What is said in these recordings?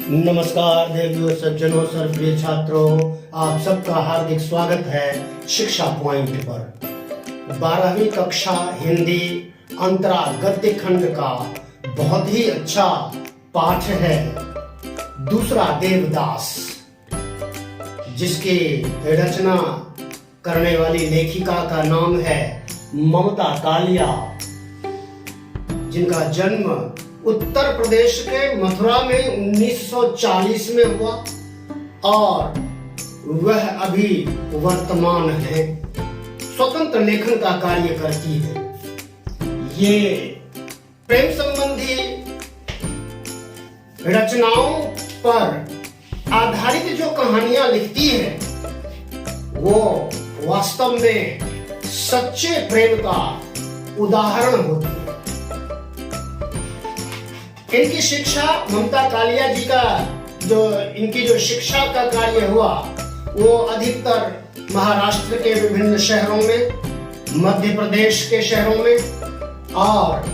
नमस्कार देवियों सज्जनों सर्वप्रिय छात्रों, आप सबका हार्दिक स्वागत है शिक्षा पॉइंट पर। 12वीं कक्षा हिंदी अंतरा गद्य खंड का बहुत ही अच्छा पाठ है दूसरा देवदास, जिसकी रचना करने वाली लेखिका का नाम है ममता कालिया, जिनका जन्म उत्तर प्रदेश के मथुरा में 1940 में हुआ और वह अभी वर्तमान है। स्वतंत्र लेखन का कार्य करती है। ये प्रेम संबंधी रचनाओं पर आधारित जो कहानियां लिखती है वो वास्तव में सच्चे प्रेम का उदाहरण होती है। इनकी शिक्षा ममता कालिया जी का इनकी जो शिक्षा का कार्य हुआ वो अधिकतर महाराष्ट्र के विभिन्न शहरों में, मध्य प्रदेश के शहरों में और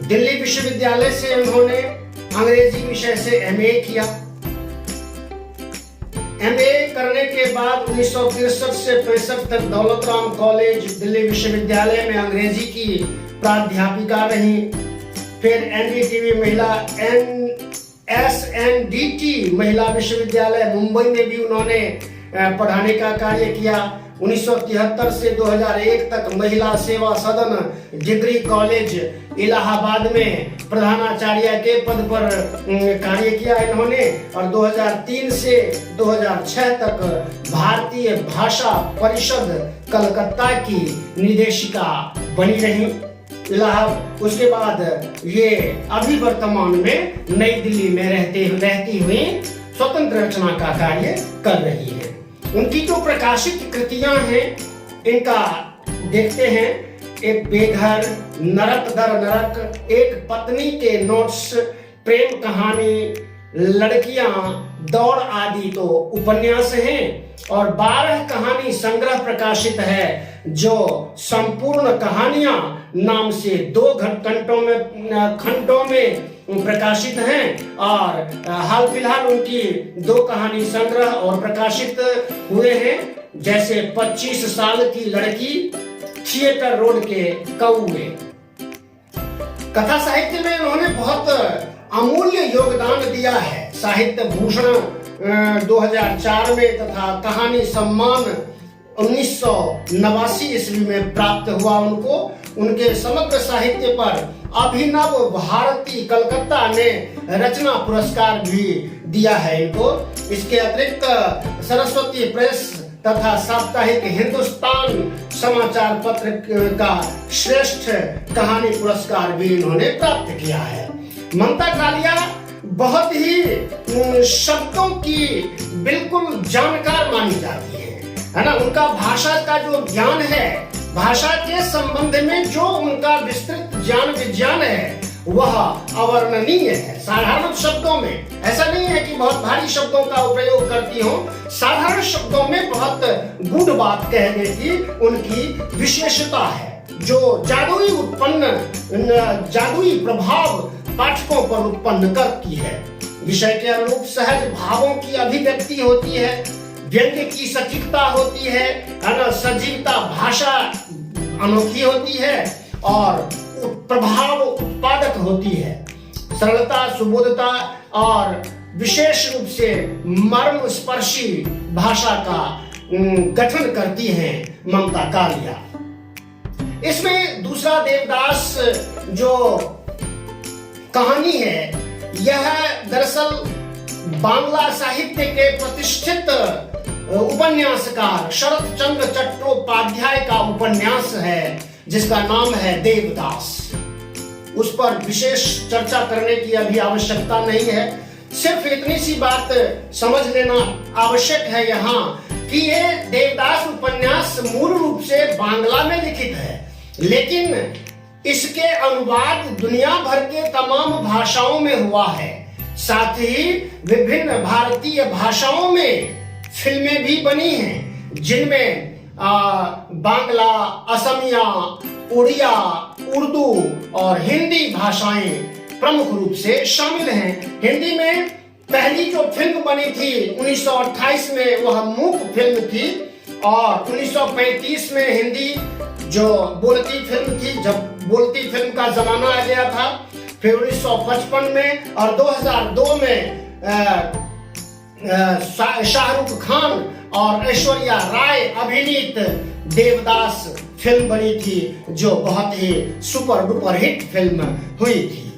दिल्ली विश्वविद्यालय से उन्होंने अंग्रेजी विषय से एमए किया। एमए करने के बाद 1963 से 65 तक दौलत राम कॉलेज दिल्ली विश्वविद्यालय में अंग्रेजी की प्राध्यापिका रही। फिर एनडीटीवी महिला एसएनडीटी महिला विश्वविद्यालय मुंबई में भी उन्होंने पढ़ाने का कार्य किया। 1973 से 2001 तक महिला सेवा सदन डिग्री कॉलेज इलाहाबाद में प्रधानाचार्य के पद पर कार्य किया इन्होंने और 2003 से 2006 तक भारतीय भाषा परिषद कलकत्ता की निदेशिका बनी रही इलाहाबाद। उसके बाद ये अभी वर्तमान में नई दिल्ली में रहती हुई स्वतंत्र रचना का कार्य कर रही है। उनकी जो प्रकाशित कृतियां हैं इनका देखते हैं। एक बेघर, नरक दर नरक, एक पत्नी के नोट्स, प्रेम कहानी, लड़कियां, दौड़ आदि तो उपन्यास हैं और 12 कहानी संग्रह प्रकाशित है जो संपूर्ण कहानियां नाम से 2 खंडों में प्रकाशित हैं और हाल फिलहाल उनकी 2 कहानी संग्रह और प्रकाशित हुए हैं, जैसे 25 साल की लड़की, थिएटर रोड के कौवे। कथा साहित्य में उन्होंने बहुत अमूल्य योगदान दिया है। साहित्य भूषण 2004 में तथा कहानी सम्मान 1989 ईस्वी में प्राप्त हुआ उनको। उनके समग्र साहित्य पर अभिनव भारती कलकत्ता ने रचना पुरस्कार भी दिया है इनको। इसके अतिरिक्त सरस्वती प्रेस तथा साप्ताहिक हिंदुस्तान समाचार पत्र का श्रेष्ठ कहानी पुरस्कार भी इन्होंने प्राप्त किया है। ममता कालिया बहुत ही शब्दों की बिल्कुल जानकार मानी जाती है ना। उनका भाषा का जो ज्ञान है, भाषा के संबंध में जो उनका विस्तृत ज्ञान विज्ञान है वह अवर्णनीय है। साधारण शब्दों में, ऐसा नहीं है कि बहुत भारी शब्दों का प्रयोग करती हो, साधारण शब्दों में बहुत गूढ़ बात कहने की उनकी विशेषता है, जो जादुई प्रभाव पाठकों पर उत्पन्न करती है। विषय के अनुरूप सहज भावों की अभिव्यक्ति होती है, व्यंग्य की सटीकता होती है ना, सजीवता, भाषा अनोखी होती है और प्रभाव उत्पादक होती है। सरलता, सुबोधता और विशेष रूप से मर्म स्पर्शी भाषा का गठन करती हैं ममता कालिया। इसमें दूसरा देवदास जो कहानी है यह दरअसल बांग्ला साहित्य के प्रतिष्ठित उपन्यासकार शरत चंद्र चट्टोपाध्याय का उपन्यास है, जिसका नाम है देवदास। उस पर विशेष चर्चा करने की अभी आवश्यकता नहीं है। सिर्फ इतनी सी बात समझ लेना आवश्यक है यहाँ कि ये देवदास उपन्यास मूल रूप से बांग्ला में लिखित है, लेकिन इसके अनुवाद दुनिया भर के तमाम भाषाओं में हुआ है। साथ ही विभिन्न भारतीय भाषाओं में फिल्में भी बनी हैं, जिनमें बांग्ला, असमिया, उड़िया, उर्दू और हिंदी भाषाएं प्रमुख रूप से शामिल हैं। हिंदी में पहली जो फिल्म बनी थी 1928 में वह मूक फिल्म थी, और 1935 में हिंदी जो बोलती फिल्म थी, जब बोलती फिल्म का जमाना आ गया था। फिर 1955 में और 2002 में शाहरुख खान और ऐश्वर्या राय अभिनीत देवदास फिल्म बनी थी, जो बहुत ही सुपर डुपर हिट फिल्म हुई थी।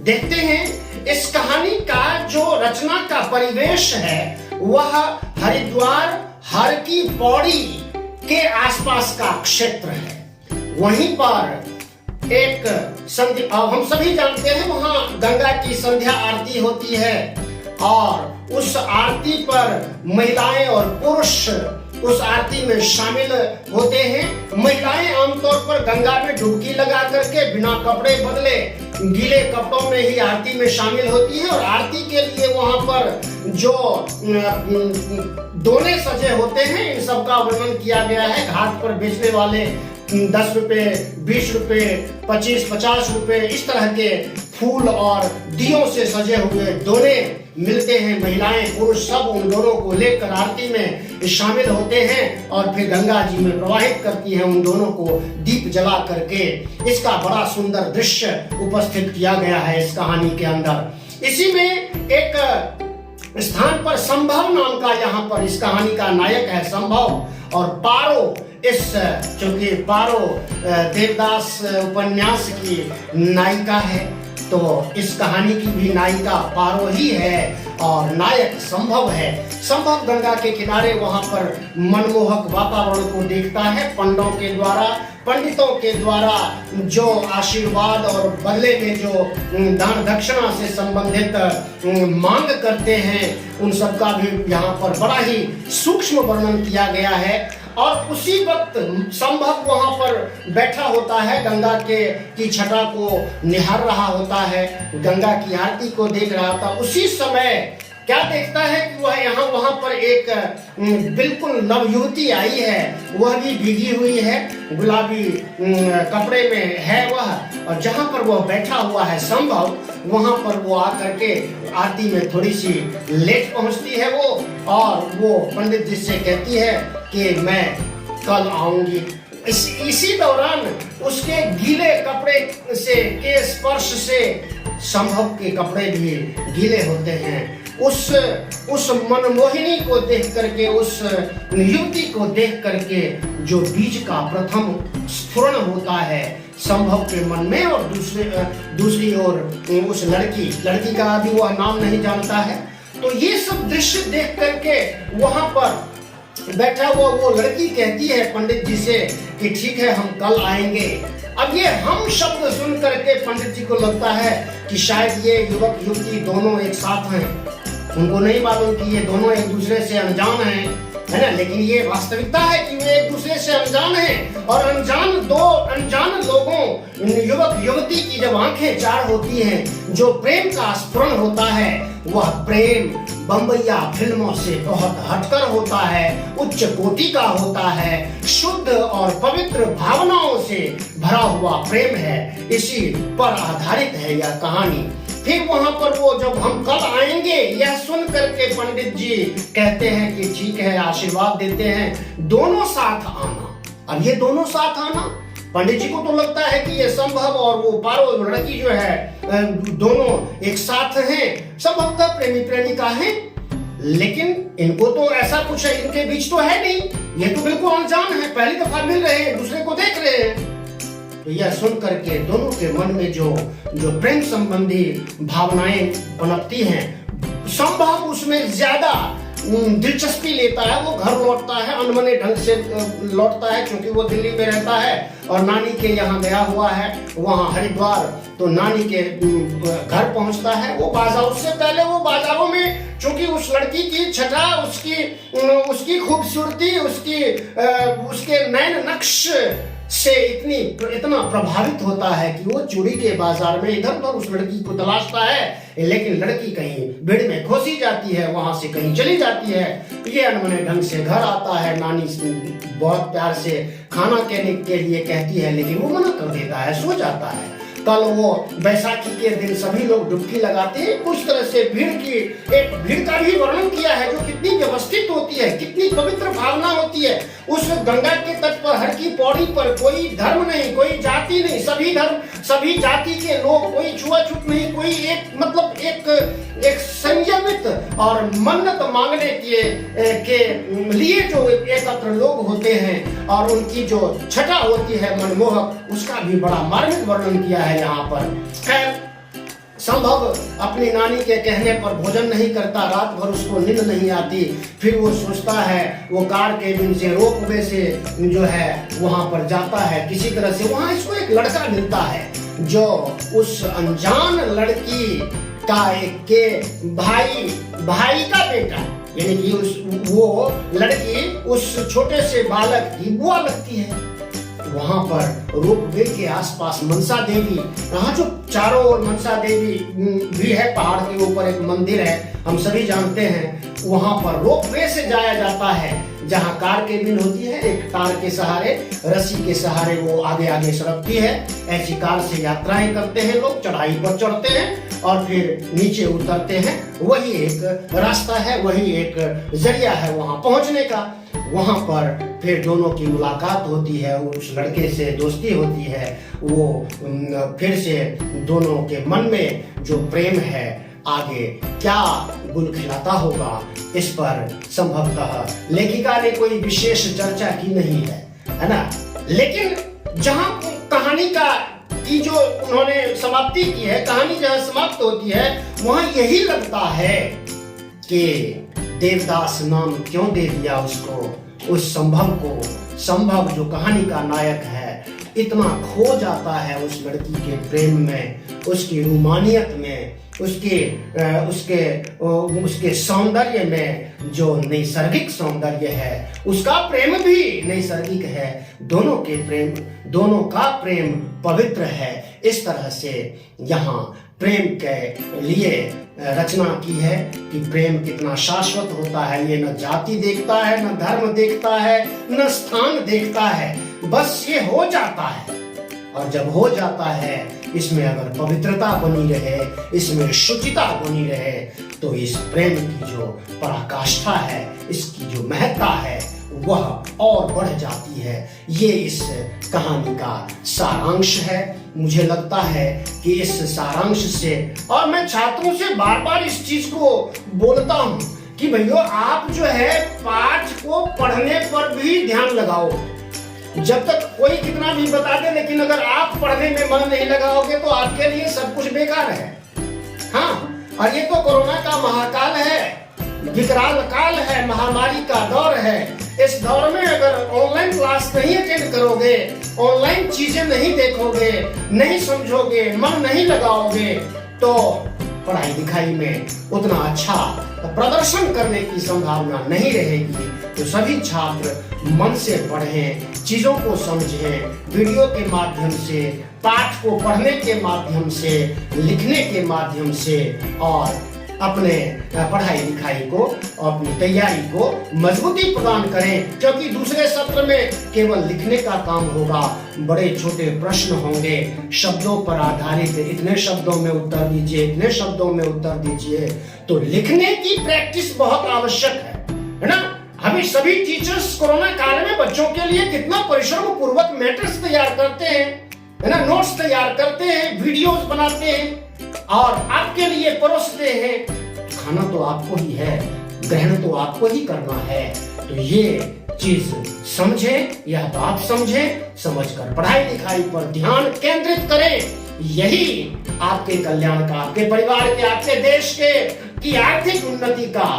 देखते हैं इस कहानी का जो रचना का परिवेश है वह हरिद्वार हर की पौड़ी के आसपास का क्षेत्र है। वहीं पर एक संध्या, हम सभी जानते हैं वहां गंगा की संध्या आरती होती है, और उस आरती पर महिलाएं और पुरुष उस आरती में शामिल होते हैं। महिलाएं आमतौर पर गंगा में डुबकी लगा करके बिना कपड़े बदले गीले कपड़ों में ही आरती में शामिल होती है, और आरती के लिए वहां पर जो दोने सजे होते हैं इन सब का वर्णन किया गया है। घाट पर बेचने वाले 10 रुपए, 20 रुपए, 25-50 रुपए इस तरह के फूल और दियों से सजे हुए दोने मिलते हैं। महिलाएं पुरुष सब उन दोनों को लेकर आरती में शामिल होते हैं और फिर गंगा जी में प्रवाहित करती हैं उन दोनों को दीप जला करके। इसका बड़ा सुंदर दृश्य उपस्थित किया गया है इस कहानी के अंदर। इसी में एक स्थान पर संभव नाम का, यहाँ पर इस कहानी का नायक है संभव, और पारो चूंकि पारो देवदास उपन्यास की नायिका है, तो इस कहानी की भी नायिका पारो ही है और नायक संभव है। संभव गंगा के किनारे वहां पर मनमोहक वातावरण को देखता है। पंडितों के द्वारा जो आशीर्वाद और बदले में जो दान दक्षिणा से संबंधित मांग करते हैं उन सब का भी यहाँ पर बड़ा ही सूक्ष्म वर्णन किया गया है। और उसी वक्त संभव वहां पर बैठा होता है, गंगा की छटा को निहार रहा होता है, गंगा की आरती को देख रहा था। उसी समय क्या देखता है कि वह वहां पर एक बिल्कुल नवयुवती आई है, वह भी भीगी हुई है, गुलाबी कपड़े में है वह, और जहां पर वह बैठा हुआ है संभव, वहां पर वो आकर के आरती में थोड़ी सी लेट पहुंचती है वो, और वो पंडित जी से कहती है कि मैं कल आऊंगी। इसी दौरान उसके गीले कपड़े के स्पर्श से संभव के कपड़े भी गीले होते हैं। उस मनमोहिनी को देख करके, उस युवती को देख करके जो बीज का प्रथम स्फुरण होता है संभव के मन में, और दूसरी ओर उस लड़की का भी वह नाम नहीं जानता है। तो ये सब दृश्य देख करके वहां पर बैठा हुआ वो लड़की कहती है पंडित जी से कि ठीक है हम कल आएंगे। अब ये हम शब्द सुन करके पंडित जी को लगता है कि शायद ये युवक युवती दोनों एक साथ हैं, उनको नहीं मालूम कि ये दोनों एक दूसरे से अनजान हैं, है ना। लेकिन ये वास्तविकता है कि वे एक दूसरे से अनजान हैं, और अनजान लोगों युवक युवती की जब आंखें चार होती हैं, जो प्रेम का स्फुरण होता है वह प्रेम बम्बैया फिल्मों से बहुत हटकर होता है, उच्च कोटि का होता है, शुद्ध और पवित्र भावनाओं से भरा हुआ प्रेम है। इसी पर आधारित है यह कहानी। फिर वहां पर वो जब हम कल आएंगे यह सुन करके पंडित जी कहते हैं कि ठीक है, आशीर्वाद देते हैं, दोनों साथ आना। अब ये दोनों साथ आना, पंडित जी को तो लगता है कि ये संभव और वो पारो लड़की जो है दोनों एक साथ हैं, संभवतः प्रेमी प्रेमिका हैं, लेकिन इनको तो ऐसा कुछ है, इनके बीच तो है नहीं, ये तो बिल्कुल अनजान है, पहली दफा मिल रहे हैं, दूसरे को देख रहे हैं। तो यह सुन करके दोनों के मन में जो प्रेम संबंधी भावनाएं पनपती हैं, संभव उसमें ज्यादा दिलचस्पी लेता है। वो घर लौटता है, अनमने ढंग से लौटता है, क्योंकि वो दिल्ली में रहता है और नानी के यहाँ गया हुआ है वहाँ हरिद्वार, तो नानी के घर पहुँचता है। वो बाजार, उससे पहले वो बाजारों में, चूंकि उस लड़की की छटा, उसकी खूबसूरती, उसके नैन नक्श से इतना प्रभावित होता है कि वो चूड़ी के बाजार में इधर उधर उस लड़की को तलाशता है, लेकिन लड़की कहीं भीड़ में खोसी जाती है, वहां से कहीं चली जाती है। ये अनमने ढंग से घर आता है, नानी बहुत प्यार से खाना कहने के लिए कहती है, लेकिन वो मना कर देता है, सो जाता है। कल वो बैसाखी के दिन सभी लोग डुबकी लगाते हैं। कुछ तरह से भीड़ का भी वर्णन किया है, जो कितनी व्यवस्थित होती है, कितनी पवित्र भावना होती है। उस गंगा के तट पर हर की पौड़ी पर कोई धर्म नहीं, कोई जाति नहीं, सभी धर्म सभी जाति के लोग, कोई छुआछूत नहीं, कोई एक संयमित और मन्नत मांगने के लिए जो एकत्र लोग होते हैं और उनकी जो छटा होती है मनमोहक, उसका भी बड़ा मार्मिक वर्णन किया है यहाँ पर। खैर, संभव अपनी नानी के कहने पर भोजन नहीं करता, रात भर उसको नींद नहीं आती, फिर वो सोचता है, वो कार केबिन से रोपवे से जो है वहां पर जाता है। किसी तरह से वहां इसको एक लड़का मिलता है जो उस अनजान लड़की के भाई का बेटा, यानी कि वो लड़की उस छोटे से बालक की बुआ लगती है। वहां पर रोपवे के आसपास मनसा देवी, यहाँ जो चारों ओर मनसा देवी भी है, पहाड़ के ऊपर एक मंदिर है, हम सभी जानते हैं। वहां पर रोपवे से जाया जाता है, जहां कार केबिन होती है, एक तार के सहारे, रस्सी के सहारे वो आगे आगे सरकती है। ऐसी कार से यात्राएं करते हैं लोग, चढ़ाई पर चढ़ते हैं और फिर नीचे उतरते हैं। वही एक रास्ता है, वही एक जरिया है वहां पहुंचने का। वहां पर फिर दोनों की मुलाकात होती है, उस लड़के से दोस्ती होती है, वो फिर से दोनों के मन में जो प्रेम है आगे क्या गुल खिलाता होगा, इस पर संभवतः लेखिका ने कोई विशेष चर्चा की नहीं है ना। लेकिन जहां कहानी की जो उन्होंने समाप्ति की है, कहानी जहां समाप्त होती है, वहां यही लगता है कि देवदास नाम क्यों दे दिया उसको, उस संभव जो कहानी का नायक है इतना खो जाता है उस लड़की के प्रेम में, उसकी रूमानियत में, उसके सौंदर्य में, जो नैसर्गिक सौंदर्य है, उसका प्रेम भी नैसर्गिक है। दोनों का प्रेम पवित्र है। इस तरह से यहाँ प्रेम के लिए रचना की है कि प्रेम कितना शाश्वत होता है। ये न जाति देखता है, न धर्म देखता है, न स्थान देखता है, बस ये हो जाता है। और जब हो जाता है, इसमें अगर पवित्रता बनी रहे, इसमें शुचिता बनी रहे, तो इस प्रेम की जो पराकाष्ठा है, इसकी जो महत्ता है, वह और बढ़ जाती है। ये इस कहानी का सारांश है। मुझे लगता है कि इस सारांश से, और मैं छात्रों से बार बार इस चीज को बोलता हूं कि भैया आप जो है पाठ को पढ़ने पर भी ध्यान लगाओ। जब तक कोई कितना भी बता दे, लेकिन अगर आप पढ़ने में मन नहीं लगाओगे तो आपके लिए सब कुछ बेकार है। हाँ, और ये तो कोरोना का महाकाल है, विकराल काल है, महामारी का दौर है। इस दौर में अगर ऑनलाइन क्लास नहीं अटेंड करोगे, ऑनलाइन चीजें नहीं देखोगे, नहीं समझोगे, मन नहीं लगाओगे, तो पढ़ाई लिखाई में उतना अच्छा प्रदर्शन करने की संभावना नहीं रहेगी। तो सभी छात्र मन से पढ़ें, चीजों को समझें, वीडियो के माध्यम से, पाठ को पढ़ने के माध्यम से, लिखने के माध्यम से, और अपने पढ़ाई लिखाई को, अपनी तैयारी को मजबूती प्रदान करें। क्योंकि दूसरे सत्र में केवल लिखने का काम होगा, बड़े छोटे प्रश्न होंगे, शब्दों पर आधारित, इतने शब्दों में उत्तर दीजिए, इतने शब्दों में उत्तर दीजिए। तो लिखने की प्रैक्टिस बहुत आवश्यक है ना। अभी सभी टीचर्स कोरोना काल में बच्चों के लिए कितना परिश्रम पूर्वक मैटर्स तैयार करते हैं, है ना, नोट्स तैयार करते हैं, वीडियोस बनाते हैं और आपके लिए परोसते हैं। खाना तो आपको ही है, ग्रहण तो आपको ही करना है। तो ये चीज समझें, यह बात समझें, समझकर पढ़ाई लिखाई पर ध्यान केंद्रित करें। यही आपके कल्याण का, आपके परिवार के, आपके देश के की आर्थिक उन्नति का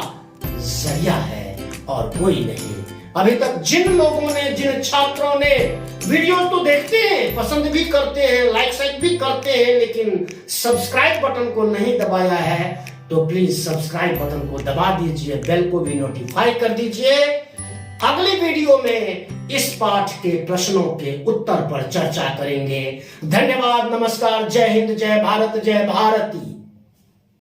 जरिया है और कोई नहीं। अभी तक जिन लोगों ने, जिन छात्रों ने वीडियो तो देखते हैं, पसंद भी करते हैं, लाइक भी करते हैं, लेकिन सब्सक्राइब बटन को नहीं दबाया है, तो प्लीज सब्सक्राइब बटन को दबा दीजिए, बेल को भी नोटिफाई कर दीजिए। अगली वीडियो में इस पाठ के प्रश्नों के उत्तर पर चर्चा करेंगे। धन्यवाद, नमस्कार, जय हिंद, जय भारत, जय भारती।